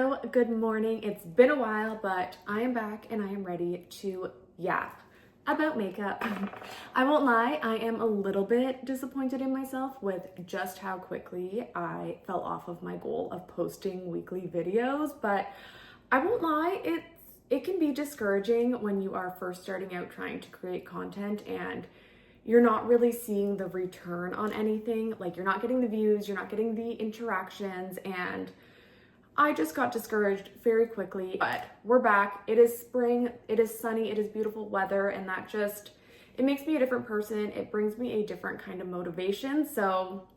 Hello, good morning. It's been a while, but I am back and I am ready to yap about makeup. I won't lie, I am a little bit disappointed in myself with just how quickly I fell off of my goal of posting weekly videos, but I won't lie, it can be discouraging when you are first starting out trying to create content and you're not really seeing the return on anything. Like, you're not getting the views, you're not getting the interactions, and I just got discouraged very quickly. But we're back. It is spring, it is sunny, it is beautiful weather, and it makes me a different person. It brings me a different kind of motivation. So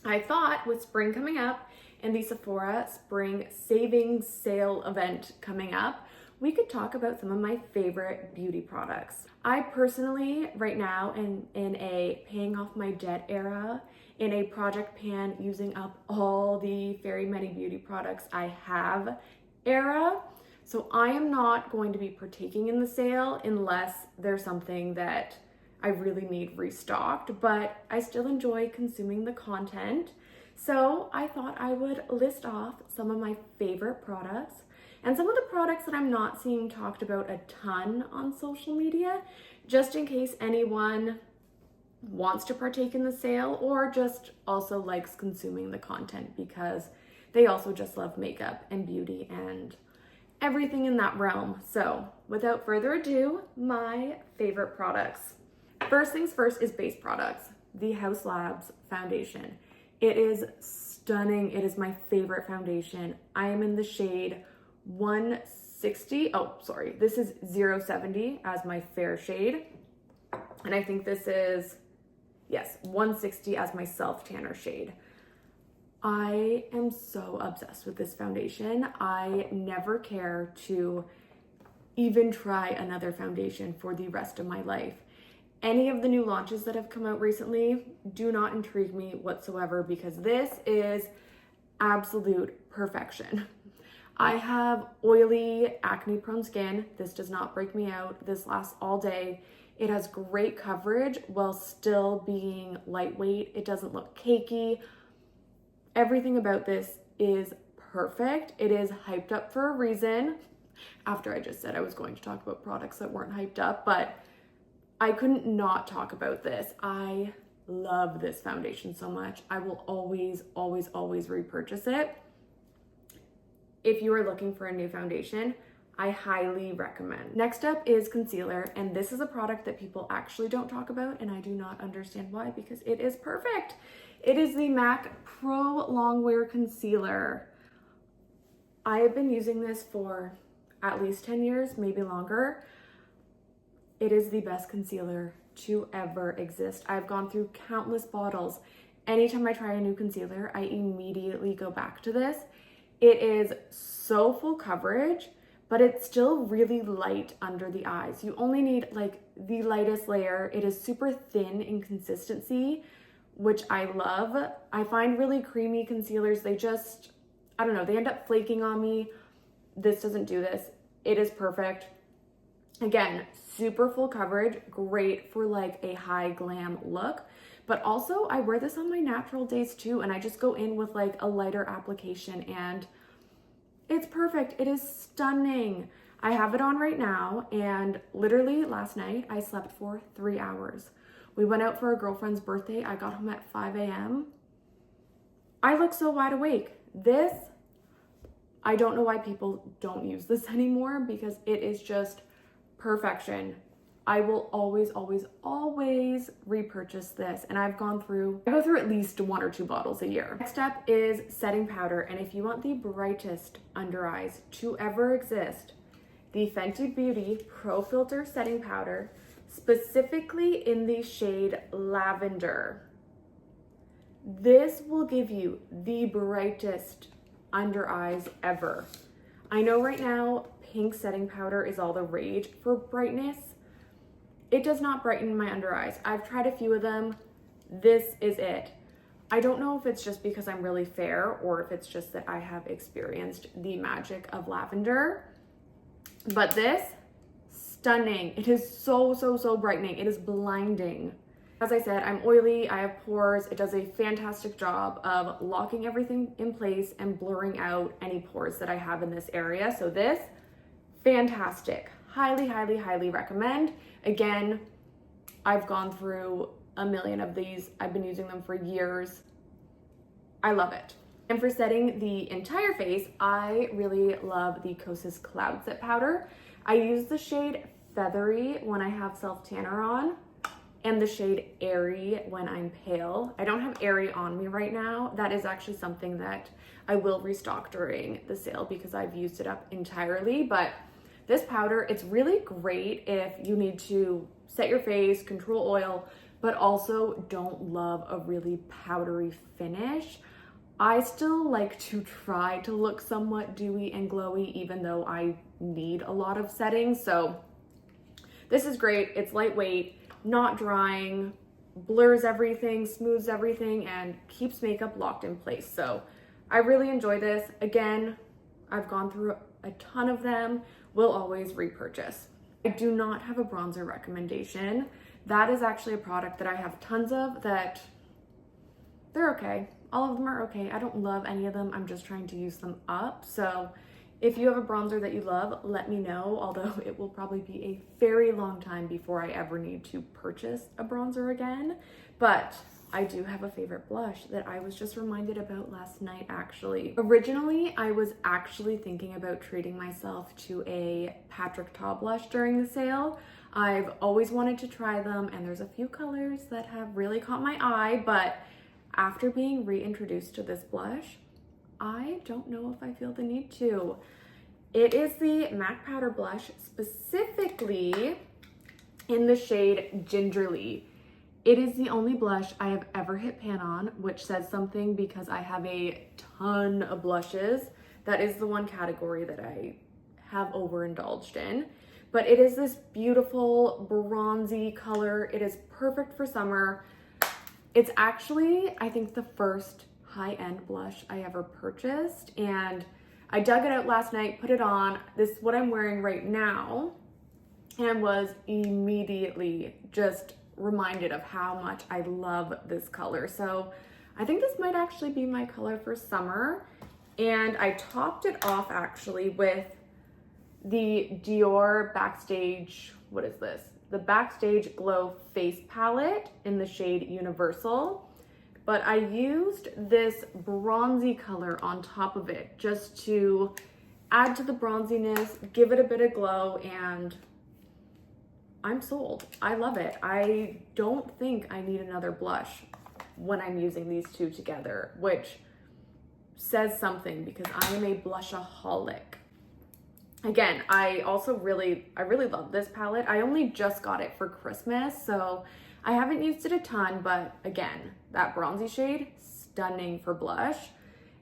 I thought, with spring coming up and the Sephora spring savings sale event coming up, we could talk about some of my favorite beauty products. I personally, right now, am in a paying off my debt era, in a project pan, using up all the very many beauty products I have era. So I am not going to be partaking in the sale unless there's something that I really need restocked, but I still enjoy consuming the content. So I thought I would list off some of my favorite products and some of the products that I'm not seeing talked about a ton on social media, just in case anyone wants to partake in the sale or just also likes consuming the content because they also just love makeup and beauty and everything in that realm. So without further ado, my favorite products. First things first is base products. The Haus Labs foundation. It is stunning. It is my favorite foundation. I am in the shade 160. Oh, sorry. This is 070 as my fair shade. And I think this is, yes, 160 as my self tanner shade. I am so obsessed with this foundation. I never care to even try another foundation for the rest of my life. Any of the new launches that have come out recently do not intrigue me whatsoever because this is absolute perfection. I have oily, acne-prone skin. This does not break me out. This lasts all day. It has great coverage while still being lightweight. It doesn't look cakey. Everything about this is perfect. It is hyped up for a reason. After I just said I was going to talk about products that weren't hyped up, but I couldn't not talk about this. I love this foundation so much. I will always, always, always repurchase it. If you are looking for a new foundation, I highly recommend. Next up is concealer, and this is a product that people actually don't talk about, and I do not understand why because it is perfect. It is the MAC Pro Longwear Concealer. I have been using this for at least 10 years, maybe longer. It is the best concealer to ever exist. I've gone through countless bottles. Anytime I try a new concealer, I immediately go back to this. It is so full coverage, but it's still really light under the eyes. You only need like the lightest layer. It is super thin in consistency, which I love. I find really creamy concealers, I don't know, they end up flaking on me. This doesn't do this. It is perfect. Again, super full coverage, great for like a high glam look. But also I wear this on my natural days too, and I just go in with like a lighter application and it's perfect. It is stunning. I have it on right now, and literally last night I slept for 3 hours. We went out for a girlfriend's birthday. I got home at 5 a.m. I look so wide awake. I don't know why people don't use this anymore because it is just perfection. I will always, always, always repurchase this, and I go through at least 1 or 2 bottles a year. Next up is setting powder, and if you want the brightest under eyes to ever exist, the Fenty Beauty Pro Filter setting powder, specifically in the shade Lavender. This will give you the brightest under eyes ever. I know right now pink setting powder is all the rage for brightness. It does not brighten my under eyes. I've tried a few of them. This is it. I don't know if it's just because I'm really fair or if it's just that I have experienced the magic of lavender, but this, stunning. It is so, so, so brightening. It is blinding. As I said, I'm oily, I have pores. It does a fantastic job of locking everything in place and blurring out any pores that I have in this area. So this, fantastic. Highly, highly, highly recommend. Again, I've gone through a million of these. I've been using them for years. I love it. And for setting the entire face, I really love the Kosas Cloud Set Powder. I use the shade Feathery when I have self-tanner on, and the shade Airy when I'm pale. I don't have Airy on me right now. That is actually something that I will restock during the sale because I've used it up entirely. But this powder, it's really great if you need to set your face, control oil, but also don't love a really powdery finish. I still like to try to look somewhat dewy and glowy, even though I need a lot of settings. So this is great. It's lightweight, not drying, blurs everything, smooths everything, and keeps makeup locked in place. So I really enjoy this. Again, I've gone through a ton of them, will always repurchase. I do not have a bronzer recommendation. That is actually a product that I have tons of that they're okay. All of them are okay. I don't love any of them. I'm just trying to use them up. So if you have a bronzer that you love, let me know, although it will probably be a very long time before I ever need to purchase a bronzer again. But I do have a favorite blush that I was just reminded about last night, actually. Originally, I was actually thinking about treating myself to a Patrick Ta blush during the sale. I've always wanted to try them, and there's a few colors that have really caught my eye, but after being reintroduced to this blush, I don't know if I feel the need to. It is the MAC Powder Blush, specifically in the shade Gingerly. It is the only blush I have ever hit pan on, which says something because I have a ton of blushes. That is the one category that I have overindulged in. But it is this beautiful bronzy color. It is perfect for summer. It's actually, I think, the first high-end blush I ever purchased, and I dug it out last night, put it on. This is what I'm wearing right now, and was immediately just reminded of how much I love this color. So I think this might actually be my color for summer. And I topped it off actually with the Dior Backstage, what is this? The Backstage Glow Face Palette in the shade Universal. But I used this bronzy color on top of it just to add to the bronziness, give it a bit of glow, and I'm sold. I love it. I don't think I need another blush when I'm using these two together, which says something because I am a blushaholic. Again, I really love this palette. I only just got it for Christmas, so I haven't used it a ton, but again, that bronzy shade, stunning for blush.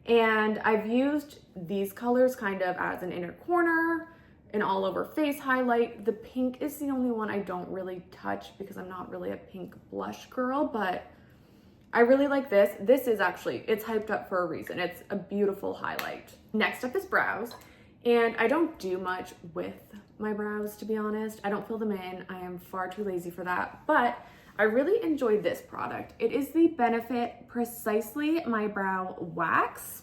And I've used these colors kind of as an inner corner, an all over face highlight. The pink is the only one I don't really touch because I'm not really a pink blush girl, but I really like this. This is actually, it's hyped up for a reason. It's a beautiful highlight. Next up is brows. And I don't do much with my brows, to be honest. I don't fill them in. I am far too lazy for that, but I really enjoyed this product. It is the Benefit Precisely My Brow Wax.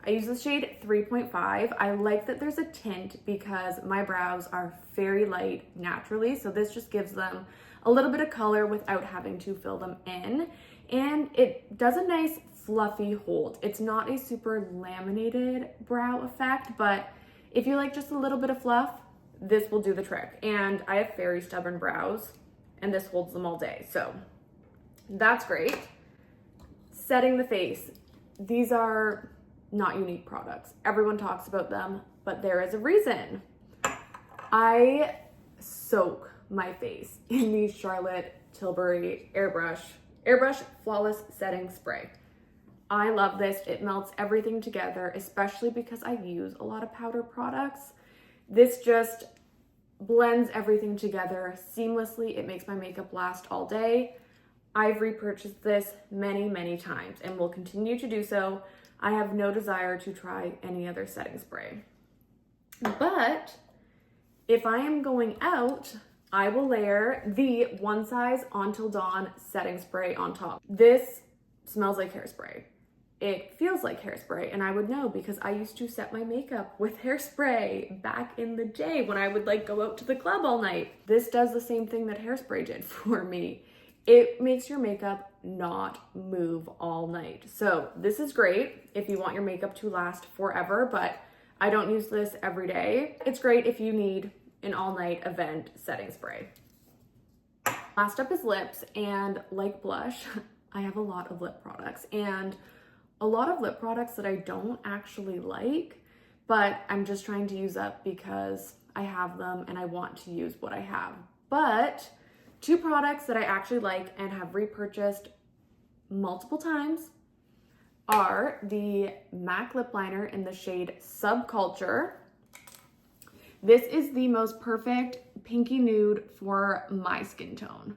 I use the shade 3.5. I like that there's a tint because my brows are very light naturally, so this just gives them a little bit of color without having to fill them in. And it does a nice fluffy hold. It's not a super laminated brow effect, but if you like just a little bit of fluff, this will do the trick. And I have very stubborn brows, and this holds them all day, so that's great. Setting the face. These are not unique products. Everyone talks about them, but there is a reason. I soak my face in the Charlotte Tilbury Airbrush Flawless Setting Spray. I love this. It melts everything together, especially because I use a lot of powder products. This just blends everything together seamlessly. It makes my makeup last all day. I've repurchased this many, many times and will continue to do so. I have no desire to try any other setting spray. But if I am going out I will layer the One Size Until Dawn setting spray on top. This smells like hairspray. It feels like hairspray, and I would know because I used to set my makeup with hairspray back in the day when I would like go out to the club all night. This does the same thing that hairspray did for me. It makes your makeup not move all night. So this is great if you want your makeup to last forever, but I don't use this every day. It's great if you need an all-night event setting spray. Last up is lips, and like blush, I have a lot of lip products, and a lot of lip products that I don't actually like, but I'm just trying to use up because I have them and I want to use what I have. But two products that I actually like and have repurchased multiple times are the MAC lip liner in the shade Subculture. This is the most perfect pinky nude for my skin tone.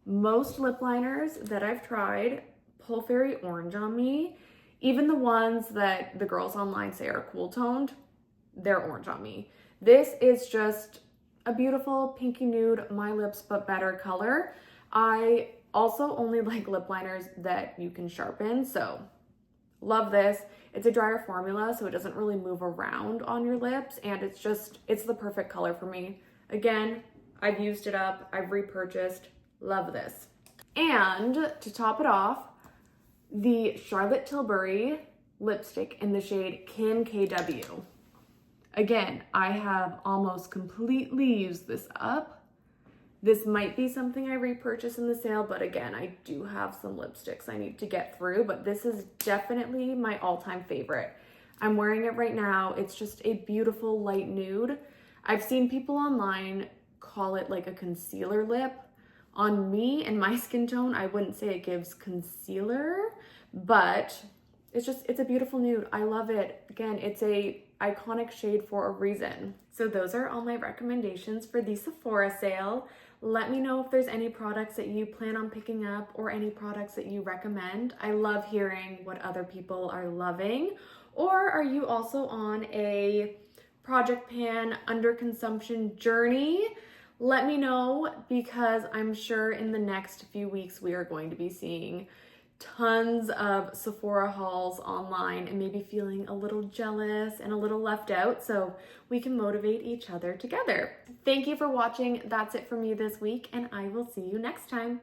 Most lip liners that I've tried pull very orange on me. Even the ones that the girls online say are cool toned, they're orange on me. This is just a beautiful pinky nude, my lips but better color. I also only like lip liners that you can sharpen, so love this. It's a drier formula, so it doesn't really move around on your lips, and it's the perfect color for me. Again, I've used it up, I've repurchased, love this. And to top it off, the Charlotte Tilbury lipstick in the shade Kim KW. Again, I have almost completely used this up. This might be something I repurchase in the sale, but again, I do have some lipsticks I need to get through, but this is definitely my all-time favorite. I'm wearing it right now. It's just a beautiful light nude. I've seen people online call it like a concealer lip. On me and my skin tone, I wouldn't say it gives concealer, but it's a beautiful nude. I love it. Again, it's a iconic shade for a reason. So those are all my recommendations for the Sephora sale. Let me know if there's any products that you plan on picking up or any products that you recommend. I love hearing what other people are loving. Or are you also on a Project Pan underconsumption journey? Let me know, because I'm sure in the next few weeks we are going to be seeing tons of Sephora hauls online and maybe feeling a little jealous and a little left out, so we can motivate each other together. Thank you for watching. That's it for me this week, and I will see you next time.